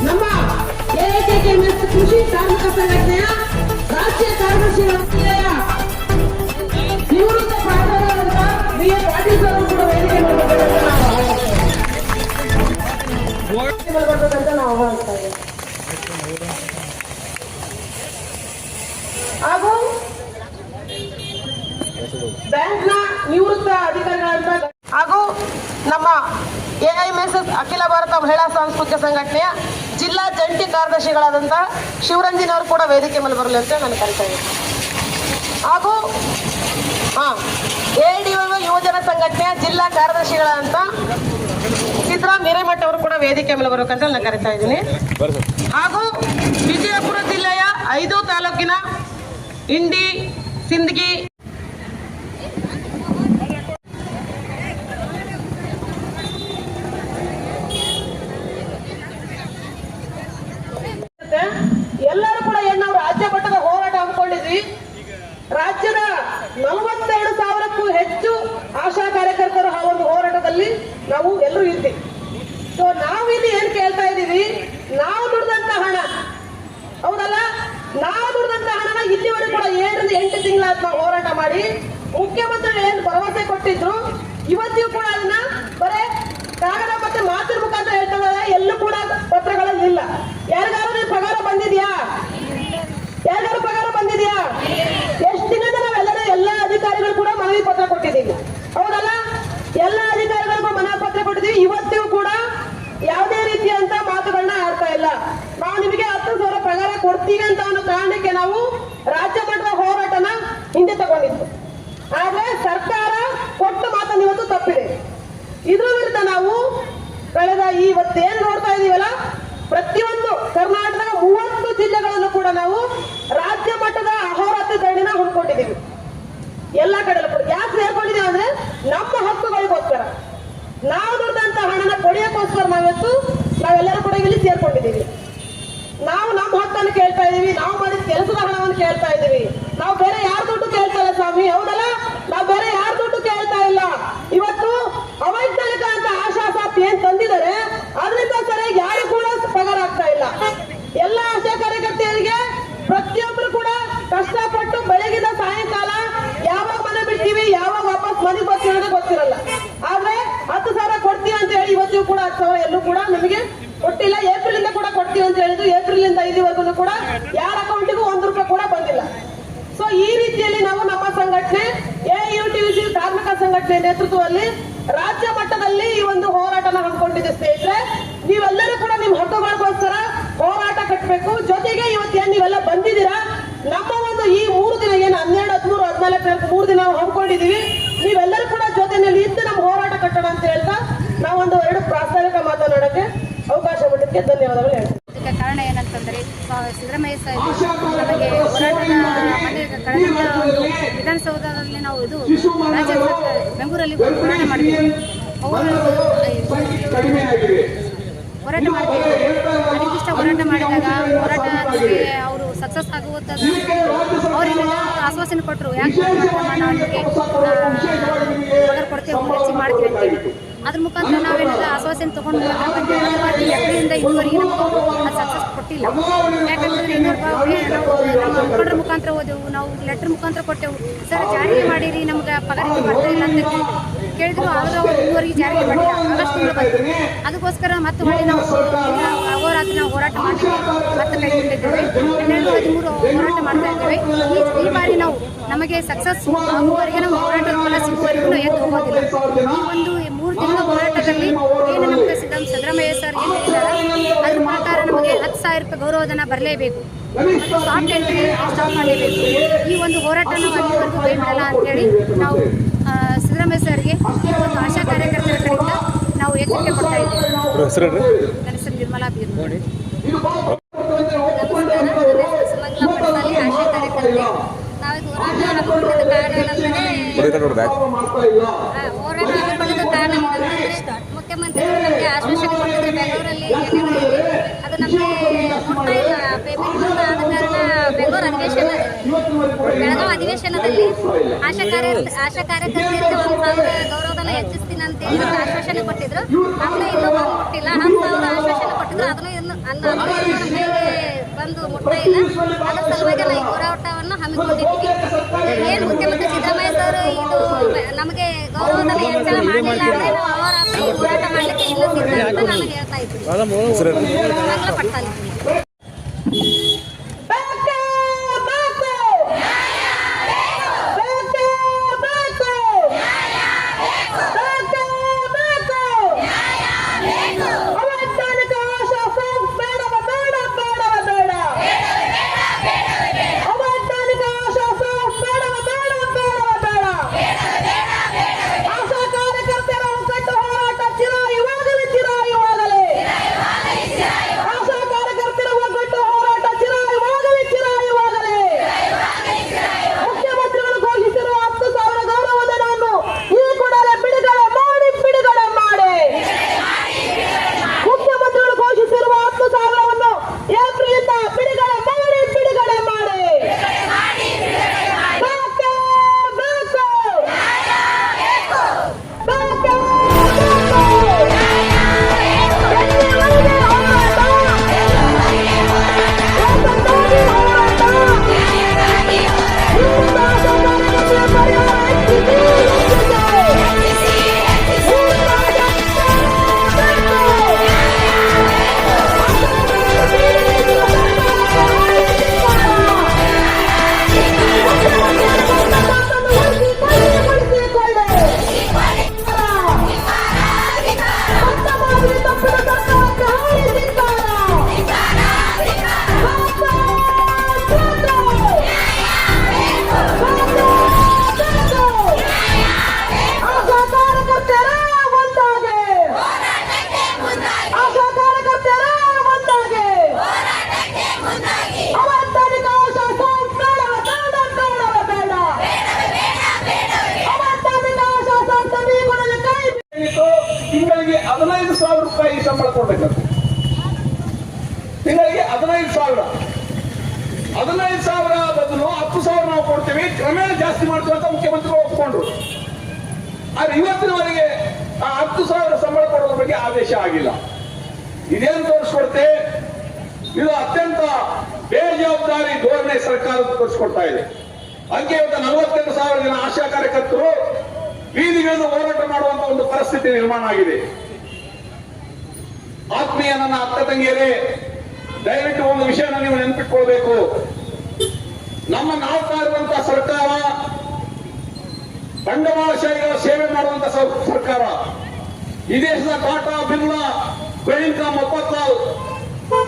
ನಮ್ಮ ಎಐಕೆಎಂಎಸ್ ಕೃಷಿ ಕಾರ್ಮಿಕ ಸಂಘಟನೆಯ ರಾಷ್ಟ್ರೀಯ ಕಾರ್ಯದರ್ಶಿ ನಿವೃತ್ತ ಪ್ರಾಧ್ಯಾಪಕರಾದ ಬಿ.ಎ. ಪಾಟೀಲ್ ಅವರು ಕೂಡ ವೇದಿಕೆ ಮಾಡಬೇಕಂತ ನಾವು ಹೇಳ್ತಾ ಇದ್ದೇವೆ. ಹಾಗೂ ಬ್ಯಾಂಕ್ನ ನಿವೃತ್ತ ಅಧಿಕಾರಿಗಳಂತ ಹಾಗೂ ನಮ್ಮ ಎಐಎಂಎಸ್ ಅಖಿಲ ಭಾರತ ಮಹಿಳಾ ಸಾಂಸ್ಕೃತಿಕ ಸಂಘಟನೆಯ ಜಿಲ್ಲಾ ಜಂಟಿ ಕಾರ್ಯದರ್ಶಿಗಳಾದಂತಹ ಶಿವರಂಜನ್ ಅವರು ಕೂಡ ವೇದಿಕೆ ಮೇಲೆ ಬರಲಿ ಅಂತ ನಾನು ಕರಿತಾ ಇದ್ದೀನಿ. ಹಾಗೂ ಎಐಡಿಒ ಯುವಜನ ಸಂಘಟನೆಯ ಜಿಲ್ಲಾ ಕಾರ್ಯದರ್ಶಿಗಳಾದಂತ ಸಿದ್ದರಾಮ್ ಹಿರೇಮಠ ಅವರು ಕೂಡ ವೇದಿಕೆ ಮೇಲೆ ಬರಬೇಕಂತ ನಾನು ಕರಿತಾ ಇದ್ದೀನಿ. ಹಾಗೂ ವಿಜಯಪುರ ಜಿಲ್ಲೆಯ 5 ತಾಲೂಕಿನ ಇಂಡಿ, ಸಿಂದಗಿ, ಎಲ್ಲರೂ ಕೂಡ ಏನು ನಾವು ರಾಜ್ಯ ಮಟ್ಟದ ಹೋರಾಟ ಹಮ್ಮಿಕೊಂಡಿದ್ವಿ. ರಾಜ್ಯದ 42,000ಕ್ಕೂ ಹೆಚ್ಚು ಆಶಾ ಕಾರ್ಯಕರ್ತರು ಆ ಒಂದು ಹೋರಾಟದಲ್ಲಿ ನಾವು ಎಲ್ಲರೂ ಇದ್ವಿ. ಸೊ ನಾವಿಲ್ಲಿ ಏನ್ ಕೇಳ್ತಾ ಇದ್ದೀವಿ, ನಾವು ದುಡ್ದಂತ ಹಣ, ಹೌದಲ್ಲ, ನಾವು ದುಡ್ದಂತ ಹಣನ ಇಲ್ಲಿವರೆಗೂ ಕೂಡ 7 ರಿಂದ 8 ತಿಂಗಳಾದ ನಾವು ಹೋರಾಟ ಮಾಡಿ ಮುಖ್ಯಮಂತ್ರಿಗಳು ಏನು ಭರವಸೆ ಕೊಟ್ಟಿದ್ರು, ಇವತ್ತಿಗೂ ಕೂಡ ಅದನ್ನ ಬರೇ ಕಾಗದ ಮತ್ತೆ ಮಾತಿನ ಮುಖಾಂತರ ಹೇಳ್ತಾರೆ. ಎಲ್ಲೂ ಕೂಡ ಪತ್ರಗಳಲ್ಲಿ ಇಲ್ಲ. ಯಾರಿಗಾರು ನೀವು ಪಗಾರ ಬಂದಿದ್ಯಾ? ಯಾರಿಗಾರು ಪಗಾರ ಬಂದಿದ್ಯಾ? ಎಷ್ಟು ದಿನದ ನಾವೆಲ್ಲರೂ ಎಲ್ಲ ಅಧಿಕಾರಿಗಳು ಕೂಡ ಮನವಿ ಪತ್ರ ಕೊಟ್ಟಿದ್ದೀವಿ, ಹೌದಲ್ಲ? ಎಲ್ಲ ಅಧಿಕಾರಿಗಳಿಗೂ ಮನವಿ ಪತ್ರ ಕೊಟ್ಟಿದ್ದೀವಿ. ಇವತ್ತಿಗೂ ಕೂಡ ಯಾವುದೇ ರೀತಿಯಂತ ಮಾತುಗಳನ್ನ ಆಡ್ತಾ ಇಲ್ಲ. ನಾವು ನಿಮಗೆ 10,000 ಪಗಾರ ಕೊಡ್ತೀವಿ ಅಂತ ಅನ್ನೋ ಕಾರಣಕ್ಕೆ ನಾವು ರಾಜ್ಯ ಮಟ್ಟದ ಹೋರಾಟನ ಹಿಂದೆ ತಗೊಂಡಿದ್ದು. ಆದ್ರೆ ಸರ್ಕಾರ ಕೊಟ್ಟ ಮಾತನ್ನು ಇವತ್ತು ತಪ್ಪಿದೆ. ಇದ್ರ ವಿರುದ್ಧ ನಾವು ಕಳೆದ ಇವತ್ತೇನು ನೋಡ್ತಾ ಇದೀವಲ್ಲ, ಪ್ರತಿಯೊಂದು ಕರ್ನಾಟಕದ 30 ಜಿಲ್ಲೆಗಳನ್ನು ಕೂಡ ನಾವು ರಾಜ್ಯ ಮಟ್ಟದ ಅಹೋರಾತ್ರಿ ಧರಣಿನ ಹಮ್ಮಿಕೊಂಡಿದ್ದೀವಿ. ಎಲ್ಲ ಕಡೆ ಯಾಕೆ ಸೇರ್ಕೊಂಡಿದ್ದೀವಿ ಅಂದ್ರೆ ನಮ್ಮ ಹಕ್ಕುಗಳಿಗೋಸ್ಕರ, ನಾವು ದುಡ್ದಂತ ಹಣನ ಕೊಡಿಯೋಕ್ಕೋಸ್ಕರ ನಾವೆಲ್ಲರೂ ಕೂಡ ಇಲ್ಲಿ ಸೇರ್ಕೊಂಡಿದ್ದೀವಿ. ನಾವು ನಮ್ಮ ಹಕ್ಕನ್ನು ಕೇಳ್ತಾ ಇದೀವಿ, ನಾವು ಮಾಡಿದ ಕೆಲಸದ ಹಣವನ್ನು ಕೇಳ್ತಾ ಇದೀವಿ. ನಾವು ಬೇರೆ ಯಾರ ದುಡ್ಡು ಕೇಳ್ತಾ ಇಲ್ಲ ಸ್ವಾಮಿ, ಹೌದಲ್ಲ? ನಾವು ಬೇರೆ ಯಾರ ದುಡ್ಡು ಕೇಳ್ತಾ ಇಲ್ಲ. ಇವತ್ತು ಅವೈಜ್ಞಾನಿಕ ಅಂತ ಆಶಾಸಾಪ್ತಿ ಏನ್ ತಂದಿದ್ದಾರೆ, ಅದರಿಂದ ಸರಿಯಾಗಿ ಯಾರು ಕೂಡ ಪಗಾರ ಆಗ್ತಾ ಇಲ್ಲ. ಎಲ್ಲ ಆಶಾ ಕಾರ್ಯಕರ್ತೆಯರಿಗೆ ಪ್ರತಿಯೊಬ್ಬರು ಕೂಡ ಕಷ್ಟಪಟ್ಟು ಬೆಳಗಿನ ಸಾಯಂಕಾಲ ಯಾವಾಗ ಮನೆ ಬಿಡ್ತೀವಿ, ಯಾವಾಗ ವಾಪಸ್ ಮನೆಗೆ ಬರ್ತೀವಿ ಅನ್ನೋದು ಗೊತ್ತಿರಲ್ಲ. ಆದ್ರೆ 10,000 ಕೊಡ್ತೀವಿ ಅಂತ ಹೇಳಿ ಇವತ್ತಿಗೂ ಕೂಡ 10,000 ಎಲ್ಲೂ ಕೂಡ ನಮಗೆ ಕೊಟ್ಟಿಲ್ಲ. ಏಪ್ರಿಲ್ ಇಂದ ಕೂಡ ಕೊಡ್ತೀವಿ ಅಂತ ಹೇಳಿದ್ರು, ಏಪ್ರಿಲ್ ಇಂದ ಇಲ್ಲಿವರೆಗೂ ಕೂಡ ಯಾರ ಅಕೌಂಟಿಗೂ 1 ರೂಪಾಯಿ ಕೂಡ ಬಂದಿಲ್ಲ. ಸೊ ಈ ರೀತಿಯಲ್ಲಿ ನಾವು ನಮ್ಮ ಸಂಘಟನೆ ಎಐಯುಟಿಯುಸಿ ಕಾರ್ಮಿಕ ಸಂಘಟನೆ ನೇತೃತ್ವದಲ್ಲಿ ರಾಜ್ಯ ಮಟ್ಟದಲ್ಲಿ ಈ ಒಂದು ಹೋರಾಟನ ಹಮ್ಮಿಕೊಂಡಿದ್ದೆ. ಸ್ನೇಹಿತರೆ, ನೀವೆಲ್ಲರೂ ಕೂಡ ನಿಮ್ಮ ಹಕ್ಕುಗಳಿಗೋಸ್ಕರ ಹೋರಾಟ ಕಟ್ಟಬೇಕು. ಜೊತೆಗೆ ಇವತ್ತೇನು ನೀವೆಲ್ಲ ಬಂದಿದ್ದೀರಾ, ನಮ್ಮ ಒಂದು ಈ 3 ದಿನ ಏನು 12, 13, 14 3 ದಿನ ನಾವು ಹಮ್ಮಿಕೊಂಡಿದೀವಿ, ನೀವೆಲ್ಲರೂ ಕೂಡ ಜೊತೆಯಲ್ಲಿ ಇದ್ದು ನಮ್ಮ ಹೋರಾಟ ಕಟ್ಟೋಣ ಅಂತ ಹೇಳ್ತಾ ನಾವೊಂದು 2 ಪ್ರಾಸ್ತಾವಿಕ ಮಾತನಾಡಕ್ಕೆ ಅವಕಾಶ ಕೊಟ್ಟಿದ್ದಕ್ಕೆ ಧನ್ಯವಾದಗಳು ಹೇಳ್ತೀನಿ. ಇದಕ್ಕೆ ಕಾರಣ ಏನಂತಂದ್ರೆ ಸಿದ್ದರಾಮಯ್ಯ ಸಾಹೇಬ್ ನಮಗೆ ಹೋರಾಟದ ಕಳೆದ ವಿಧಾನಸೌಧದಲ್ಲಿ ನಾವು ಇದು ರಾಜ್ಯ ಬೆಂಗಳೂರಲ್ಲಿ ಹೋರಾಟ ಮಾಡಿದ್ದೀವಿ. ಹೋರಾಟ ಮಾಡ್ತೀವಿ. ಅನಿರ್ದಿಷ್ಟ ಹೋರಾಟ ಮಾಡಿದಾಗ ಹೋರಾಟಕ್ಕೆ ಅವರು ಸಕ್ಸಸ್ ಆಗುವಂಥದ್ದು ಅವರಿಗೆ ಆಶ್ವಾಸನೆ ಕೊಟ್ಟರು. ಯಾಕೆ ನಮಗೆ ಪಗಾರ ಕೊಡ್ತೇವೆ, ಹೆಚ್ಚಿಗೆ ಮಾಡ್ತೀವಿ ಅಂತೇಳಿ. ಅದ್ರ ಮುಖಾಂತರ ನಾವೇನಿಲ್ಲ ಆಶ್ವಾಸನೆ ತೊಗೊಂಡು ಎಪ್ಪರಿಂದ ಇದುವರೆಗೆ ನಮಗೆ ಅದು ಸಕ್ಸಸ್ ಕೊಟ್ಟಿಲ್ಲ. ಯಾಕಂತಂದ್ರೆ 200 ರೂಪಾಯಿ ನಾವು ಮುಖಂಡರ ಮುಖಾಂತರ ಹೋದೆವು, ನಾವು ಲೆಟರ್ ಮುಖಾಂತರ ಕೊಟ್ಟೆವು. ಸರ್ ಜಾರಿಗೆ ಮಾಡಿರಿ, ನಮ್ಗೆ ಪಗಾರ ಬರ್ತಾ ಇಲ್ಲ ಅಂತ ಕೇಳಿದ್ರು. ಆದರೂ ಅವರು ಇದುವರೆಗೆ ಜಾರಿಗೆ ಮಾಡಿಲ್ಲ. ಆಗಸ್ಟ್ ತಿಂಗಳು ಬಂತು. ಅದಕ್ಕೋಸ್ಕರ ಮತ್ತೆ ಹೊಳ್ಳಿ ನಾವು ಅಹೋರಾತ್ರಿ ನಾವು ಹೋರಾಟ ಮಾಡಿದ್ವಿ, ಮತ್ತೆ ಕೈಗೊಂಡಿದ್ದೇವೆ. 12, 13 ಹೋರಾಟ ಮಾಡ್ತಾ ಇದ್ದೇವೆ. ಈ ಬಾರಿ ನಾವು ನಮಗೆ ಸಕ್ಸಸ್ ಆಗುವವರೆಗೆ ನಾವು ಹೋರಾಟದ ಫಲ ಸಿಗುವವರೆಗೂ ಎದ್ದು ಹೋಗೋದಿಲ್ಲ. ಈ ಒಂದು 3 ದಿನದ ಹೋರಾಟದಲ್ಲಿ ಏನು ನಮಗೆ ಸಿದ್ದರಾಮಯ್ಯ ಸರ್ ಏನು ಹೇಳಿದ್ದಾರೆ, ಅದ್ರ ಪ್ರಕಾರ ನಮಗೆ 10,000 ರೂಪಾಯಿ ಗೌರವಧನ ಬರಲೇಬೇಕು, ಸಾಫ್ಟ್ ಎಂಟ್ರಿ ಸ್ಟಾಪ್ ಮಾಡಲೇಬೇಕು. ಈ ಒಂದು ಹೋರಾಟ ನಾವು ಅಲ್ಲಿವರೆಗೂ ಕೈ ಬಿಡಲ್ಲ ಅಂತೇಳಿ ನಾವು ಸಿದ್ದರಾಮಯ್ಯ ಸರ್ಗೆ ಈ ಒಂದು ಆಶಾ ಕಾರ್ಯಕರ್ತರ ಕಡೆಯಿಂದ ನಾವು ಎಚ್ಚರಿಕೆ ಕೊಡ್ತಾ ಇದ್ದೇವೆ. ನನ್ನ ಹೆಸರು ನಿರ್ಮಲಾ ಬೀರ್. ಸುಮಂಗಲ ಪಟ್ಟಣದಲ್ಲಿ ಆಶಾ ಕಾರ್ಯಕರ್ತೆ. ನಾವೀಗ ಹೋರಾಟ ಹಮ್ಮಿಕೊಂಡಿದ್ದ ಕಾರಣ ಏನಂದರೆ ಹೋರಾಟ ಹಮ್ಮಿಕೊಂಡಿದ್ದ ಕಾರಣ ಏನಂದರೆ ಮುಖ್ಯಮಂತ್ರಿಗಳು ನಮಗೆ ಆಶ್ವಾಸನೆ ಕೊಟ್ಟಿದ್ದಾರೆ ಬೆಂಗಳೂರಲ್ಲಿ ಅದು ನಮಗೆ ಮುಟ್ತಾ ಇಲ್ಲ. ಪೇಮೆಂಟ್ ಆದ ಕಾರಣ ಬೆಳಗಾವಿ ಅಧಿವೇಶನದಲ್ಲಿ ಆಶಾ ಕಾರ್ಯಕರ್ತರಿಗೆ 1,000 ಗೌರವಧನ ಹೆಚ್ಚಿಸ್ತೀನಿ ಅಂತೇಳಿ ಒಂದು ಆಶ್ವಾಸನೆ ಕೊಟ್ಟಿದ್ರು. ಅದನ್ನು ಇನ್ನೂ ಬಂದು ಮುಟ್ಟಿಲ್ಲ. 10,000 ಆಶ್ವಾಸನೆ ಕೊಟ್ಟಿದ್ರು, ಅದನ್ನು ಇನ್ನು ಬಂದು ಮುಟ್ತಾ ಇಲ್ಲ. ಅದರ ಸಲುವಾಗಿ ನಾವು ಈ ಹೋರಾಟವನ್ನು ಹಮ್ಮಿಕೊಂಡಿದ್ದೀವಿ. ಏನು ಮುಖ್ಯಮಂತ್ರಿ ಸಿದ್ದರಾಮಯ್ಯ ಸರ್ ಇದು ನಮಗೆ ಗೌರವಧನ ಹೆಚ್ಚಳ ಮಾಡಿಲ್ಲ ಅಂದರೆ ನಾವು ಹೋರಾಟ ಮಾಡಲಿಕ್ಕೆ ಇನ್ನೂ ಸಿದ್ಧ ಅಂತ ನಾನು ಹೇಳ್ತಾ ಇದ್ದೀನಿ. ಸುಮಂಗಲ ಪಟ್ಟಣದಲ್ಲಿ ತಿಂಗಳಿಗೆ 15,000 ರೂಪಾಯಿ ಸಂಬಳ ಕೊಡ್ಬೇಕಂತ. ತಿಂಗಳಿಗೆ 15,000 ಬದಲು 10,000 ನಾವು ಕೊಡ್ತೀವಿ, ಕ್ರಮೇಣ ಜಾಸ್ತಿ ಮಾಡ್ತೀವಿ ಅಂತ ಮುಖ್ಯಮಂತ್ರಿಗಳು ಒಪ್ಕೊಂಡ್ರು. ಆದ್ರೆ ಇವತ್ತಿನವರೆಗೆ ಆ 10,000 ಸಂಬಳ ಕೊಡೋದ್ರ ಬಗ್ಗೆ ಆದೇಶ ಆಗಿಲ್ಲ. ಇದೇನು ತೋರಿಸ್ಕೊಡ್ತೆ? ಇದು ಅತ್ಯಂತ ಬೇಜವಾಬ್ದಾರಿ ಧೋರಣೆ ಸರ್ಕಾರ ತೋರಿಸ್ಕೊಡ್ತಾ ಇದೆ. ಹಂಗೆ ಇವತ್ತು 42,000 ಜನ ಆಶಾ ಕಾರ್ಯಕರ್ತರು ಬೀದಿಗಳನ್ನು ಹೋರಾಟ ಮಾಡುವಂತ ಒಂದು ಪರಿಸ್ಥಿತಿ ನಿರ್ಮಾಣ ಆಗಿದೆ. ಆತ್ಮೀಯ ನನ್ನ ಅಕ್ಕ ತಂಗಿಯರೇ, ದಯವಿಟ್ಟು ಒಂದು ವಿಷಯನ ನೀವು ನೆನಪಿಟ್ಕೊಳ್ಬೇಕು. ನಮ್ಮ ಆಳ್ತಾ ಇರುವಂತಹ ಸರ್ಕಾರ ಬಂಡವಾಳಶಾಹಿಗಳ ಸೇವೆ ಮಾಡುವಂತ ಸರ್ಕಾರ. ಈ ದೇಶದ ಟಾಟಾ, ಬಿರ್ಲಾ, ಗೋಯಂಕಾ, ಮಫತ್ಲಾಲ್,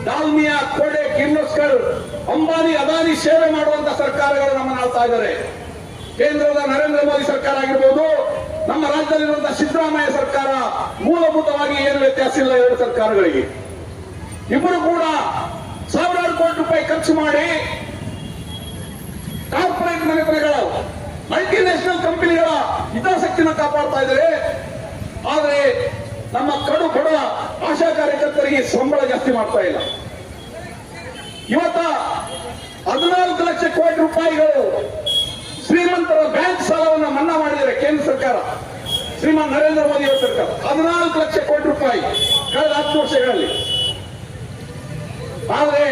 ದಾಲ್ಮಿಯಾ, ಕೋಡೆ, ಕಿರ್ಲೋಸ್ಕರ್, ಅಂಬಾನಿ, ಅದಾನಿ ಸೇವೆ ಮಾಡುವಂತ ಸರ್ಕಾರಗಳು ನಮ್ಮನ್ನು ಆಳ್ತಾ ಇದ್ದಾರೆ. ಕೇಂದ್ರದ ನರೇಂದ್ರ ಮೋದಿ ಸರ್ಕಾರ ಆಗಿರ್ಬೋದು, ನಮ್ಮ ರಾಜ್ಯದಲ್ಲಿರುವಂತಹ ಸಿದ್ದರಾಮಯ್ಯ ಸರ್ಕಾರ, ಮೂಲಭೂತವಾಗಿ ಏನು ವ್ಯತ್ಯಾಸ ಇಲ್ಲ ಎರಡು ಸರ್ಕಾರಗಳಿಗೆ. ಇಬ್ಬರು ಕೂಡ ಸಾವಿರಾರು ಕೋಟಿ ರೂಪಾಯಿ ಖರ್ಚು ಮಾಡಿ ಕಾರ್ಪೊರೇಟ್ ಮನೆತನಗಳ, ಮಲ್ಟಿನ್ಯಾಷನಲ್ ಕಂಪನಿಗಳ ಹಿತಾಸಕ್ತಿನ ಕಾಪಾಡ್ತಾ ಇದ್ದಾರೆ. ಆದರೆ ನಮ್ಮ ಕಡು ಬಡ ಆಶಾ ಕಾರ್ಯಕರ್ತರಿಗೆ ಸಂಬಳ ಜಾಸ್ತಿ ಮಾಡ್ತಾ ಇಲ್ಲ. ಇವತ್ತ 14 ಲಕ್ಷ ಕೋಟಿ ರೂಪಾಯಿಗಳು ಶ್ರೀಮಂತರ ಬ್ಯಾಂಕ್ ಸಾಲವನ್ನು ಮನ್ನಾ ಮಾಡಿದ್ದಾರೆ ಕೇಂದ್ರ ಸರ್ಕಾರ, ಶ್ರೀಮಾನ್ ನರೇಂದ್ರ ಮೋದಿ ಅವರ ಸರ್ಕಾರ. 14 ಲಕ್ಷ ಕೋಟಿ ರೂಪಾಯಿ ಕಳೆದ 10 ವರ್ಷಗಳಲ್ಲಿ. ಆದರೆ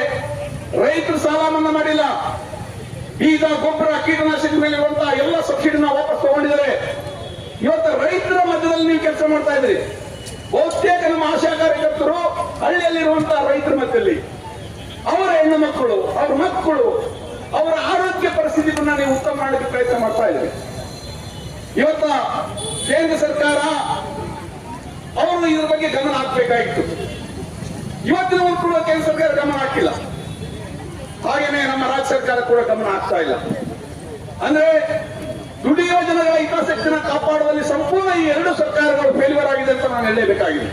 ರೈತರು ಸಾಲ ಮನ್ನಾ ಮಾಡಿಲ್ಲ. ಬೀಜ, ಗೊಬ್ಬರ, ಕೀಟನಾಶಕ ಮೇಲಿರುವಂತಹ ಎಲ್ಲ ಸಬ್ಸಿಡಿನ ವಾಪಸ್ ತಗೊಂಡಿದ್ದಾರೆ. ಇವತ್ತು ರೈತರ ಮಧ್ಯದಲ್ಲಿ ನೀವು ಕೆಲಸ ಮಾಡ್ತಾ ಇದ್ರಿ. ಬಹುತೇಕ ನಮ್ಮ ಆಶಾ ಕಾರ್ಯಕರ್ತರು ಹಳ್ಳಿಯಲ್ಲಿರುವಂತಹ ರೈತರ ಮಧ್ಯದಲ್ಲಿ ಅವರ ಹೆಣ್ಣು ಮಕ್ಕಳು, ಅವರ ಮಕ್ಕಳು, ಅವರ ಆರೋಗ್ಯ ಪರಿಸ್ಥಿತಿಯನ್ನ ನೀವು ಉತ್ತಮ ಮಾಡಲಿಕ್ಕೆ ಪ್ರಯತ್ನ ಮಾಡ್ತಾ ಇದ್ರಿ. ಇವತ್ತ ಕೇಂದ್ರ ಸರ್ಕಾರ ಅವರು ಇದ್ರ ಬಗ್ಗೆ ಗಮನ ಹಾಕಬೇಕಾಗಿತ್ತು. ಇವತ್ತಿನ ಕೂಡ ಕೇಂದ್ರ ಸರ್ಕಾರ ಗಮನ ಹಾಕಿಲ್ಲ. ಹಾಗೇನೆ ನಮ್ಮ ರಾಜ್ಯ ಸರ್ಕಾರ ಕೂಡ ಗಮನ ಹಾಕ್ತಾ ಇಲ್ಲ. ಅಂದ್ರೆ ದುಡಿಯೋ ಜನಗಳ ಹಿತಾಸಕ್ತಿನ ಕಾಪಾಡುವಲ್ಲಿ ಸಂಪೂರ್ಣ ಈ ಎರಡು ಸರ್ಕಾರಗಳು ಫೇಲ್ಯೂರ್ ಆಗಿದೆ ಅಂತ ನಾನು ಹೇಳಲೇಬೇಕಾಗಿದೆ.